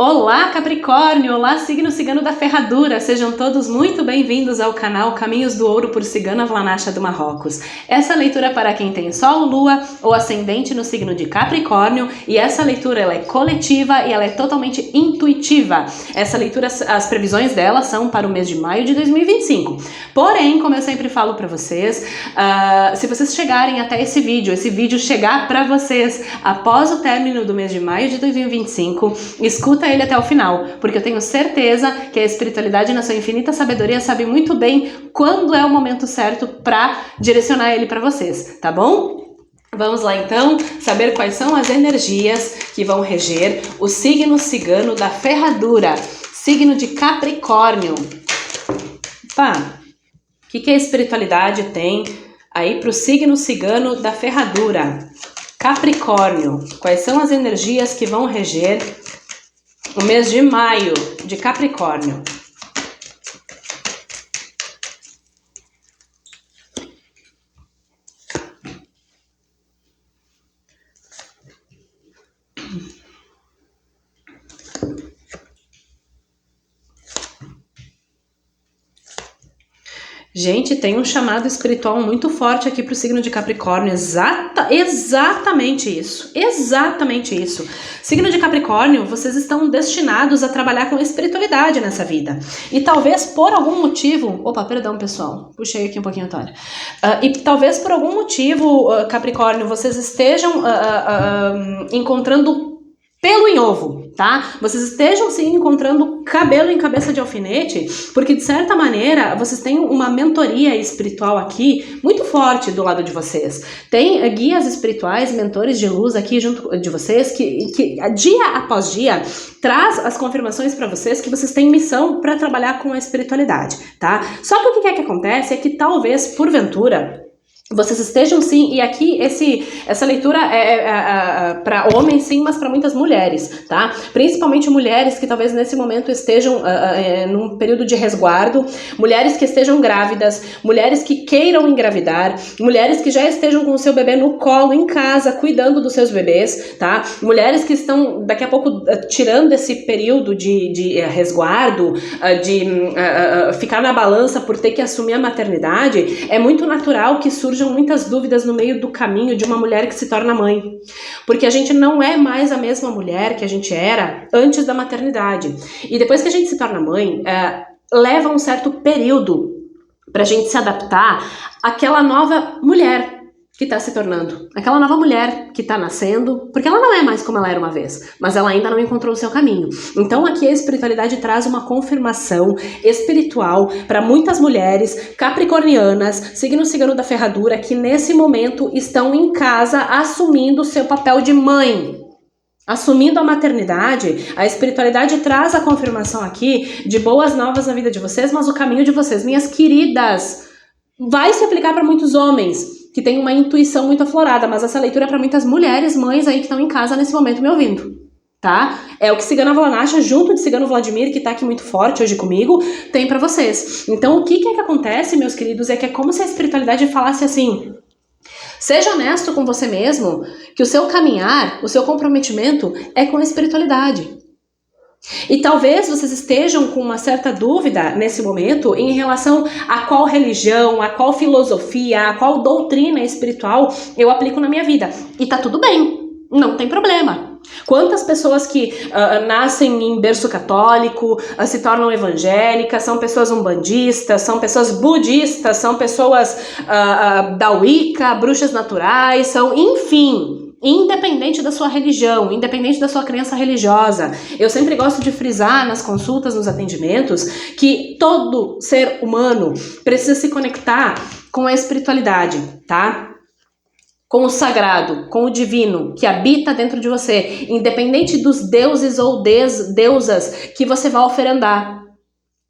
Olá, Capricórnio! Olá, signo cigano da ferradura! Sejam todos muito bem-vindos ao canal Caminhos do Ouro por Cigana Vlanacha do Marrocos. Essa leitura é para quem tem Sol, Lua ou Ascendente no signo de Capricórnio, e essa leitura ela é coletiva e ela é totalmente intuitiva. Essa leitura, as previsões dela são para o mês de maio de 2025. Porém, como eu sempre falo para vocês, se vocês chegarem até esse vídeo chegar para vocês após o término do mês de maio de 2025, escuta ele até o final, porque eu tenho certeza que a espiritualidade na sua infinita sabedoria sabe muito bem quando é o momento certo para direcionar ele para vocês, tá bom? Vamos lá então saber quais são as energias que vão reger o signo cigano da ferradura, signo de Capricórnio. Opa, o que a espiritualidade tem aí para o signo cigano da ferradura? Capricórnio, quais são as energias que vão reger o mês de maio de Capricórnio? Gente, tem um chamado espiritual muito forte aqui para o signo de Capricórnio, exatamente isso, Signo de Capricórnio, vocês estão destinados a trabalhar com espiritualidade nessa vida, e talvez por algum motivo, perdão pessoal, puxei aqui um pouquinho a toalha, e talvez por algum motivo, Capricórnio, vocês estejam encontrando pelo em ovo, tá? Vocês estejam sim encontrando cabelo em cabeça de alfinete, porque de certa maneira vocês têm uma mentoria espiritual aqui muito forte do lado de vocês. Tem guias espirituais, mentores de luz aqui junto de vocês que dia após dia traz as confirmações para vocês que vocês têm missão para trabalhar com a espiritualidade, tá? Só que o que é que acontece é que talvez porventura vocês estejam sim, e aqui essa leitura é para homens sim, mas para muitas mulheres, tá? Principalmente mulheres que talvez nesse momento estejam num período de resguardo, mulheres que estejam grávidas, mulheres que queiram engravidar, mulheres que já estejam com o seu bebê no colo, em casa, cuidando dos seus bebês, tá? Mulheres que estão daqui a pouco tirando esse período de resguardo, de ficar na balança por ter que assumir a maternidade. É muito natural que surjam muitas dúvidas no meio do caminho de uma mulher que se torna mãe, porque a gente não é mais a mesma mulher que a gente era antes da maternidade, e depois que a gente se torna mãe, leva um certo período pra gente se adaptar àquela nova mulher que tá se tornando, aquela nova mulher que tá nascendo, porque ela não é mais como ela era uma vez, mas ela ainda não encontrou o seu caminho. Então aqui a espiritualidade traz uma confirmação espiritual para muitas mulheres capricornianas, signo cigano da ferradura, que nesse momento estão em casa assumindo o seu papel de mãe. Assumindo a maternidade, a espiritualidade traz a confirmação aqui de boas novas na vida de vocês, mas o caminho de vocês, minhas queridas, vai se aplicar para muitos homens que têm uma intuição muito aflorada, mas essa leitura é para muitas mulheres, mães aí que estão em casa nesse momento me ouvindo, tá? É o que Cigana Vlanacha, junto de Cigano Vladimir, que tá aqui muito forte hoje comigo, tem para vocês. Então o que acontece, meus queridos, é que é como se a espiritualidade falasse assim: seja honesto com você mesmo, que o seu caminhar, o seu comprometimento é com a espiritualidade. E talvez vocês estejam com uma certa dúvida nesse momento em relação a qual religião, a qual filosofia, a qual doutrina espiritual eu aplico na minha vida. E tá tudo bem, não tem problema. Quantas pessoas que nascem em berço católico, se tornam evangélicas, são pessoas umbandistas, são pessoas budistas, são pessoas da Wicca, bruxas naturais, são, enfim, independente da sua religião, independente da sua crença religiosa. Eu sempre gosto de frisar nas consultas, nos atendimentos, que todo ser humano precisa se conectar com a espiritualidade, tá? Com o sagrado, com o divino que habita dentro de você, independente dos deuses ou deusas que você vai oferendar.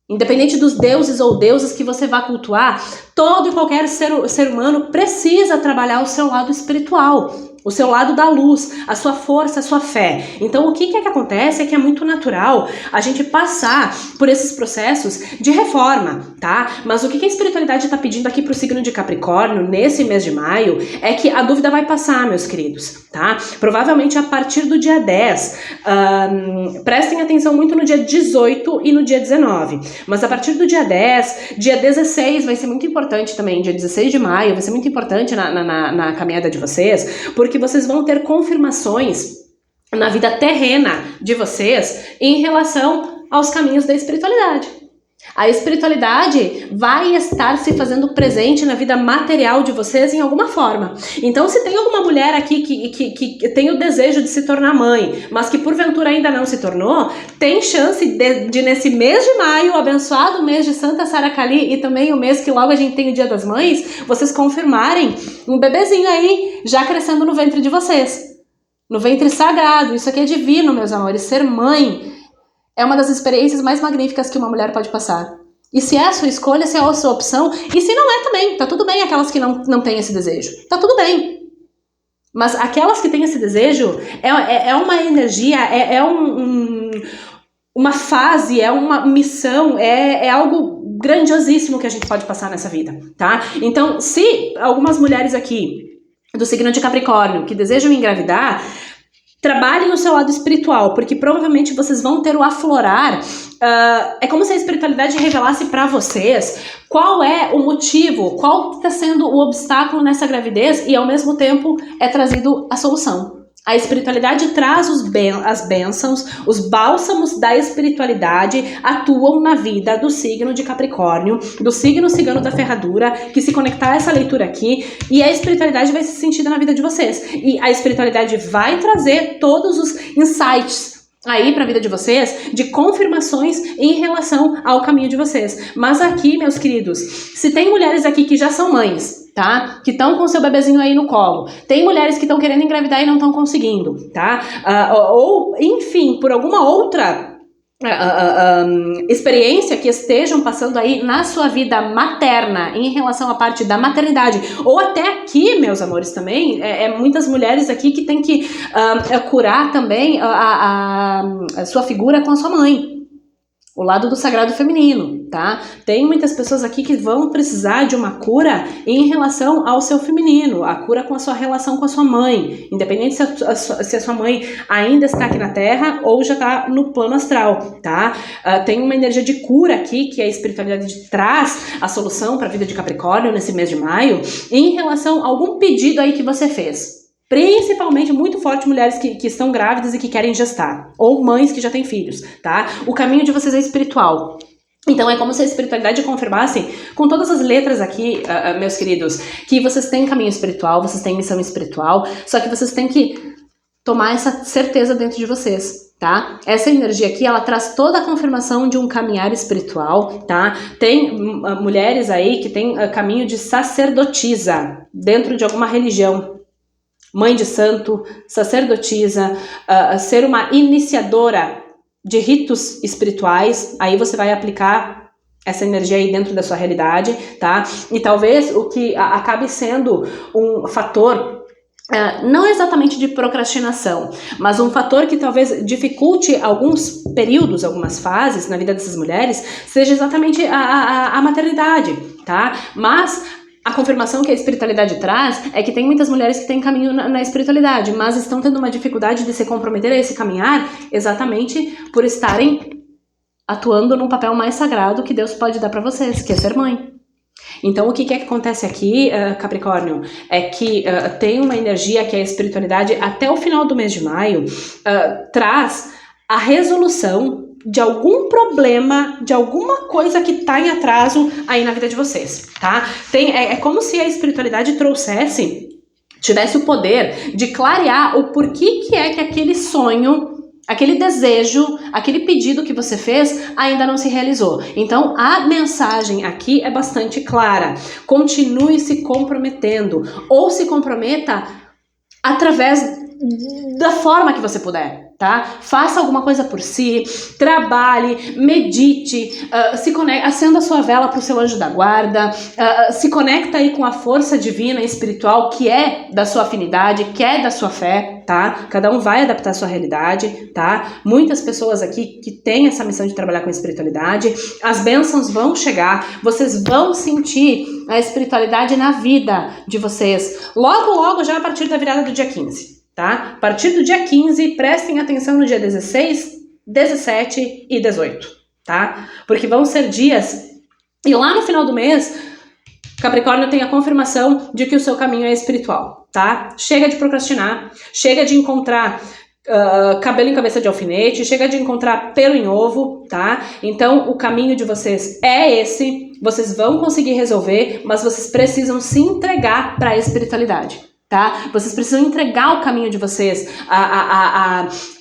Independente dos deuses ou deusas que você vai cultuar, todo e qualquer ser humano precisa trabalhar o seu lado espiritual. o seu lado da luz, a sua força, a sua fé. Então o que acontece é que é muito natural a gente passar por esses processos de reforma, tá? Mas o que a espiritualidade está pedindo aqui para o signo de Capricórnio nesse mês de maio é que a dúvida vai passar, meus queridos, tá? Provavelmente a partir do dia 10, prestem atenção muito no dia 18 e no dia 19, mas a partir do dia 10, dia 16 vai ser muito importante também, dia 16 de maio vai ser muito importante na caminhada de vocês, porque vocês vão ter confirmações na vida terrena de vocês em relação aos caminhos da espiritualidade. A espiritualidade vai estar se fazendo presente na vida material de vocês em alguma forma. Então, se tem alguma mulher aqui que tem o desejo de se tornar mãe, mas que porventura ainda não se tornou, tem chance de nesse mês de maio, abençoado mês de Santa Sara Kali, e também o mês que logo a gente tem o Dia das Mães, vocês confirmarem um bebezinho aí já crescendo no ventre de vocês. No ventre sagrado. Isso aqui é divino, meus amores. Ser mãe é uma das experiências mais magníficas que uma mulher pode passar. E se é a sua escolha, se é a sua opção, e se não é também, tá tudo bem aquelas que não têm esse desejo. Tá tudo bem. Mas aquelas que têm esse desejo, é uma energia, uma fase, é uma missão, é algo grandiosíssimo que a gente pode passar nessa vida, tá? Então, se algumas mulheres aqui do signo de Capricórnio que desejam engravidar, trabalhem o seu lado espiritual, porque provavelmente vocês vão ter o aflorar. É como se a espiritualidade revelasse para vocês qual é o motivo, qual está sendo o obstáculo nessa gravidez, e ao mesmo tempo é trazido a solução. A espiritualidade traz as bênçãos, os bálsamos da espiritualidade atuam na vida do signo de Capricórnio, do signo cigano da ferradura, que se conectar a essa leitura aqui, e a espiritualidade vai ser sentida na vida de vocês. E a espiritualidade vai trazer todos os insights aí para a vida de vocês, de confirmações em relação ao caminho de vocês. Mas aqui, meus queridos, se tem mulheres aqui que já são mães, tá? Que estão com seu bebezinho aí no colo. Tem mulheres que estão querendo engravidar e não estão conseguindo, tá? Ou, enfim, por alguma outra experiência que estejam passando aí na sua vida materna em relação à parte da maternidade, ou até aqui, meus amores, também, muitas mulheres aqui que tem que curar também a sua figura com a sua mãe. O lado do sagrado feminino, tá? Tem muitas pessoas aqui que vão precisar de uma cura em relação ao seu feminino, a cura com a sua relação com a sua mãe, independente se a sua mãe ainda está aqui na Terra ou já está no plano astral, tá? Tem uma energia de cura aqui, que a espiritualidade traz a solução para a vida de Capricórnio nesse mês de maio, em relação a algum pedido aí que você fez. Principalmente, muito forte, mulheres que estão grávidas e que querem gestar. Ou mães que já têm filhos, tá? O caminho de vocês é espiritual. Então é como se a espiritualidade confirmasse com todas as letras aqui, meus queridos, que vocês têm caminho espiritual, vocês têm missão espiritual, só que vocês têm que tomar essa certeza dentro de vocês, tá? Essa energia aqui, ela traz toda a confirmação de um caminhar espiritual, tá? Tem mulheres aí que têm caminho de sacerdotisa dentro de alguma religião. Mãe de santo, sacerdotisa, ser uma iniciadora de ritos espirituais, aí você vai aplicar essa energia aí dentro da sua realidade, tá? E talvez o que acabe sendo um fator, não exatamente de procrastinação, mas um fator que talvez dificulte alguns períodos, algumas fases na vida dessas mulheres, seja exatamente a maternidade, tá? Mas a confirmação que a espiritualidade traz é que tem muitas mulheres que têm caminho na espiritualidade, mas estão tendo uma dificuldade de se comprometer a esse caminhar exatamente por estarem atuando num papel mais sagrado que Deus pode dar para vocês, que é ser mãe. Então, o que acontece aqui, Capricórnio, é que tem uma energia que a espiritualidade, até o final do mês de maio, traz a resolução de algum problema, de alguma coisa que tá em atraso aí na vida de vocês, tá? É como se a espiritualidade tivesse o poder de clarear o porquê que é que aquele sonho, aquele desejo, aquele pedido que você fez ainda não se realizou. Então, a mensagem aqui é bastante clara. Continue se comprometendo, ou se comprometa através da forma que você puder. tá? Faça alguma coisa por si, trabalhe, medite, se conecte, acenda a sua vela para o seu anjo da guarda, se conecta aí com a força divina e espiritual que é da sua afinidade, que é da sua fé, tá? Cada um vai adaptar a sua realidade, tá? Muitas pessoas aqui que têm essa missão de trabalhar com espiritualidade, as bênçãos vão chegar, vocês vão sentir a espiritualidade na vida de vocês, logo, já a partir da virada do dia 15. Tá? A partir do dia 15, prestem atenção no dia 16, 17 e 18, tá? Porque vão ser dias, e lá no final do mês, Capricórnio tem a confirmação de que o seu caminho é espiritual, tá? Chega de procrastinar, chega de encontrar cabelo em cabeça de alfinete, chega de encontrar pelo em ovo, tá? Então o caminho de vocês é esse, vocês vão conseguir resolver, mas vocês precisam se entregar para a espiritualidade. Tá? Vocês precisam entregar o caminho de vocês,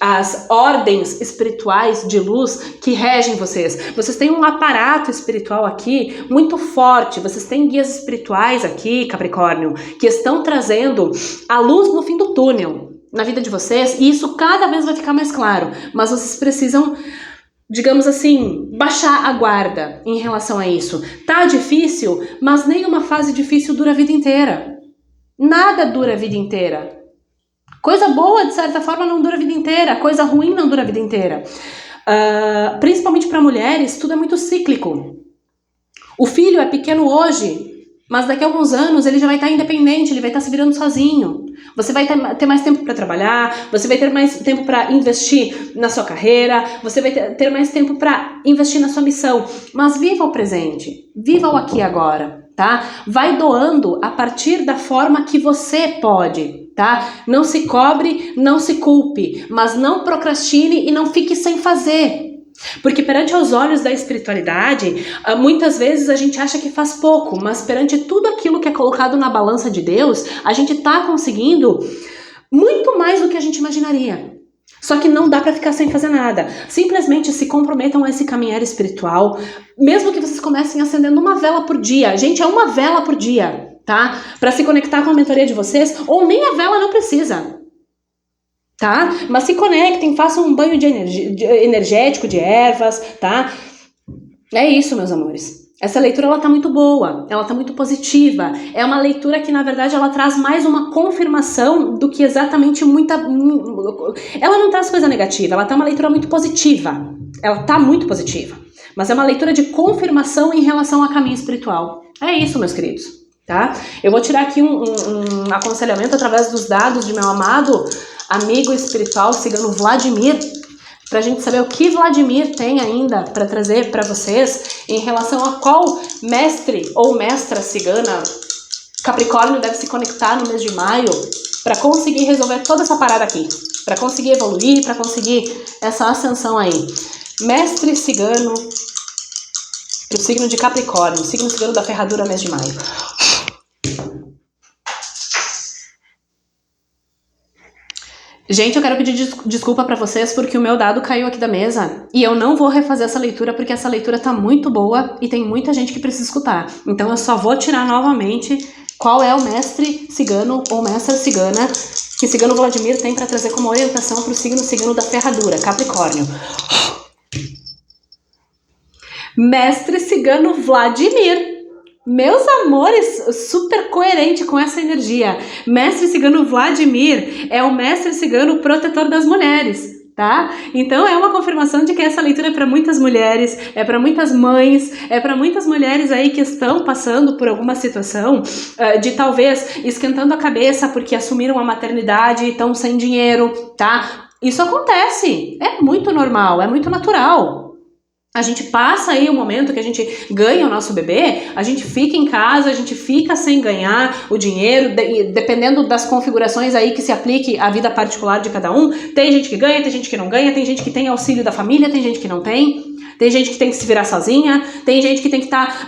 as ordens espirituais de luz que regem vocês. Vocês têm um aparato espiritual aqui muito forte, vocês têm guias espirituais aqui, Capricórnio, que estão trazendo a luz no fim do túnel na vida de vocês, e isso cada vez vai ficar mais claro, mas vocês precisam, digamos assim, baixar a guarda em relação a isso. Tá difícil, mas nenhuma fase difícil dura a vida inteira. Nada dura a vida inteira. Coisa boa, de certa forma, não dura a vida inteira. Coisa ruim não dura a vida inteira. Principalmente para mulheres, tudo é muito cíclico. O filho é pequeno hoje, mas daqui a alguns anos ele já vai estar independente, ele vai estar se virando sozinho. Você vai ter mais tempo para trabalhar, você vai ter mais tempo para investir na sua carreira, você vai ter mais tempo para investir na sua missão. Mas viva o presente, viva o aqui e agora. Tá? Vai doando a partir da forma que você pode, tá? Não se cobre, não se culpe, mas não procrastine e não fique sem fazer. Porque perante os olhos da espiritualidade, muitas vezes a gente acha que faz pouco, mas perante tudo aquilo que é colocado na balança de Deus, a gente tá conseguindo muito mais do que a gente imaginaria. Só que não dá pra ficar sem fazer nada. Simplesmente se comprometam a esse caminhar espiritual, mesmo que vocês comecem acendendo uma vela por dia. Gente, é uma vela por dia, tá? Pra se conectar com a mentoria de vocês, ou nem a vela não precisa, tá? Mas se conectem, façam um banho energético de ervas, tá? É isso, meus amores. Essa leitura, ela tá muito boa, ela tá muito positiva. É uma leitura que, na verdade, ela traz mais uma confirmação do que exatamente muita... Ela não traz coisa negativa, ela tá uma leitura muito positiva. Ela tá muito positiva. Mas é uma leitura de confirmação em relação ao caminho espiritual. É isso, meus queridos, tá? Eu vou tirar aqui um aconselhamento através dos dados de meu amado amigo espiritual cigano Vladimir, pra gente saber o que Vladimir tem ainda para trazer para vocês em relação a qual mestre ou mestra cigana Capricórnio deve se conectar no mês de maio para conseguir resolver toda essa parada aqui, para conseguir evoluir, para conseguir essa ascensão aí. Mestre cigano pro signo de Capricórnio, signo cigano da ferradura mês de maio. Gente, eu quero pedir desculpa pra vocês porque o meu dado caiu aqui da mesa e eu não vou refazer essa leitura porque essa leitura tá muito boa e tem muita gente que precisa escutar. Então eu só vou tirar novamente qual é o mestre cigano ou mestra cigana que cigano Vladimir tem pra trazer como orientação pro signo cigano da ferradura, Capricórnio. Mestre cigano Vladimir. Meus amores, super coerente com essa energia. Mestre cigano Vladimir é o mestre cigano protetor das mulheres, tá? Então é uma confirmação de que essa leitura é para muitas mulheres, é para muitas mães, é para muitas mulheres aí que estão passando por alguma situação de talvez esquentando a cabeça porque assumiram a maternidade e estão sem dinheiro, tá? Isso acontece, é muito normal, é muito natural. A gente passa aí o momento que a gente ganha o nosso bebê, a gente fica em casa, a gente fica sem ganhar o dinheiro, dependendo das configurações aí que se aplique à vida particular de cada um. Tem gente que ganha, tem gente que não ganha, tem gente que tem auxílio da família, tem gente que não tem. Tem gente que tem que se virar sozinha, tem gente que tem que estar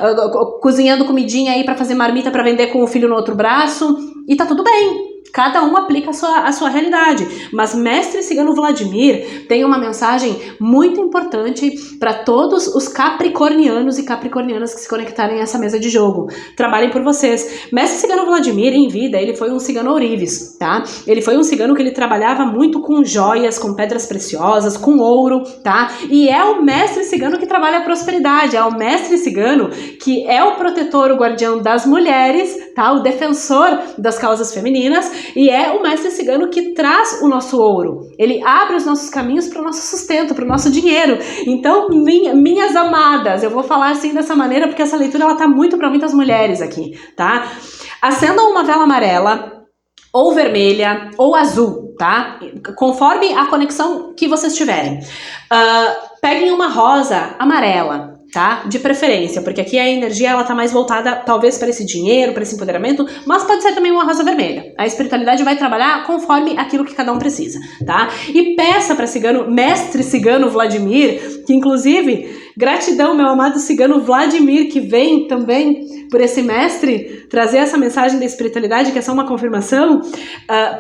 cozinhando comidinha aí pra fazer marmita pra vender com o filho no outro braço. E tá tudo bem. Cada um aplica a sua realidade, mas Mestre Cigano Vladimir tem uma mensagem muito importante para todos os capricornianos e capricornianas que se conectarem a essa mesa de jogo. Trabalhem por vocês. Mestre Cigano Vladimir, em vida, ele foi um cigano ourives, tá? Ele foi um cigano que ele trabalhava muito com joias, com pedras preciosas, com ouro, tá? E é o mestre cigano que trabalha a prosperidade, é o mestre cigano que é o protetor, o guardião das mulheres, tá? O defensor das causas femininas, e é o mestre cigano que traz o nosso ouro. Ele abre os nossos caminhos para o nosso sustento, para o nosso dinheiro. Então, minhas amadas, eu vou falar assim dessa maneira porque essa leitura ela tá muito para muitas mulheres aqui, tá? Acendam uma vela amarela, ou vermelha, ou azul, tá? Conforme a conexão que vocês tiverem. Peguem uma rosa amarela, tá? De preferência, porque aqui a energia ela tá mais voltada talvez para esse dinheiro, para esse empoderamento, mas pode ser também uma rosa vermelha. A espiritualidade vai trabalhar conforme aquilo que cada um precisa, tá? E peça para mestre cigano Vladimir, que inclusive, gratidão, meu amado cigano Vladimir, que vem também por esse mestre trazer essa mensagem da espiritualidade, que é só uma confirmação.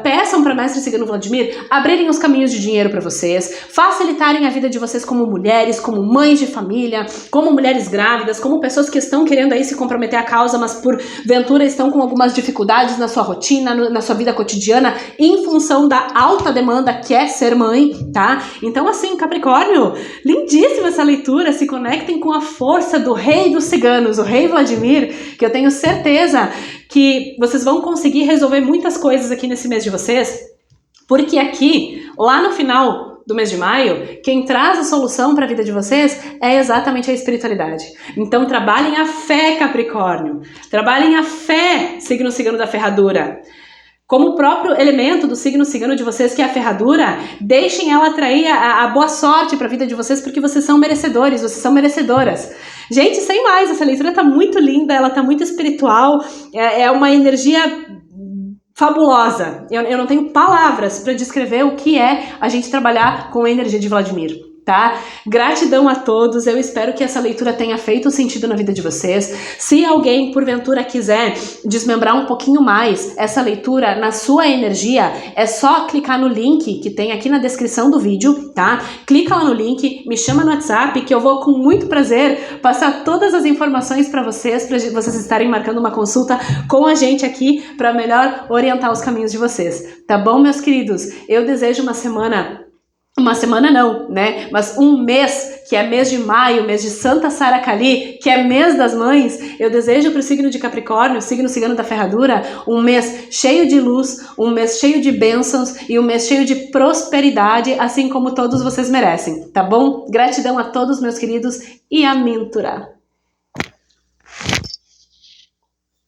Peçam para mestre cigano Vladimir abrirem os caminhos de dinheiro para vocês, facilitarem a vida de vocês como mulheres, como mães de família, como mulheres grávidas, como pessoas que estão querendo aí se comprometer à causa, mas porventura estão com algumas dificuldades na sua rotina, na sua vida cotidiana, em função da alta demanda que é ser mãe, tá? Então assim, Capricórnio, lindíssima essa leitura, se conectem com a força do rei dos ciganos, o rei Vladimir, que eu tenho certeza que vocês vão conseguir resolver muitas coisas aqui nesse mês de vocês, porque aqui, lá no final do mês de maio, quem traz a solução para a vida de vocês é exatamente a espiritualidade. Então trabalhem a fé, Capricórnio. Trabalhem a fé, signo cigano da ferradura. Como o próprio elemento do signo cigano de vocês, que é a ferradura, deixem ela atrair a boa sorte para a vida de vocês, porque vocês são merecedores, vocês são merecedoras. Gente, sem mais, essa leitura tá muito linda, ela tá muito espiritual, é uma energia fabulosa. Eu não tenho palavras para descrever o que é a gente trabalhar com a energia de Vladimir, tá? Gratidão a todos, eu espero que essa leitura tenha feito sentido na vida de vocês. Se alguém, porventura, quiser desmembrar um pouquinho mais essa leitura na sua energia, é só clicar no link que tem aqui na descrição do vídeo, tá? Clica lá no link, me chama no WhatsApp, que eu vou com muito prazer passar todas as informações para vocês estarem marcando uma consulta com a gente aqui para melhor orientar os caminhos de vocês, tá bom, meus queridos? Eu desejo uma semana não, né? Mas um mês, que é mês de maio, mês de Santa Sara Kali, que é mês das mães, eu desejo para o signo de Capricórnio, o signo cigano da ferradura, um mês cheio de luz, um mês cheio de bênçãos e um mês cheio de prosperidade, assim como todos vocês merecem, tá bom? Gratidão a todos, meus queridos, e a Mintura.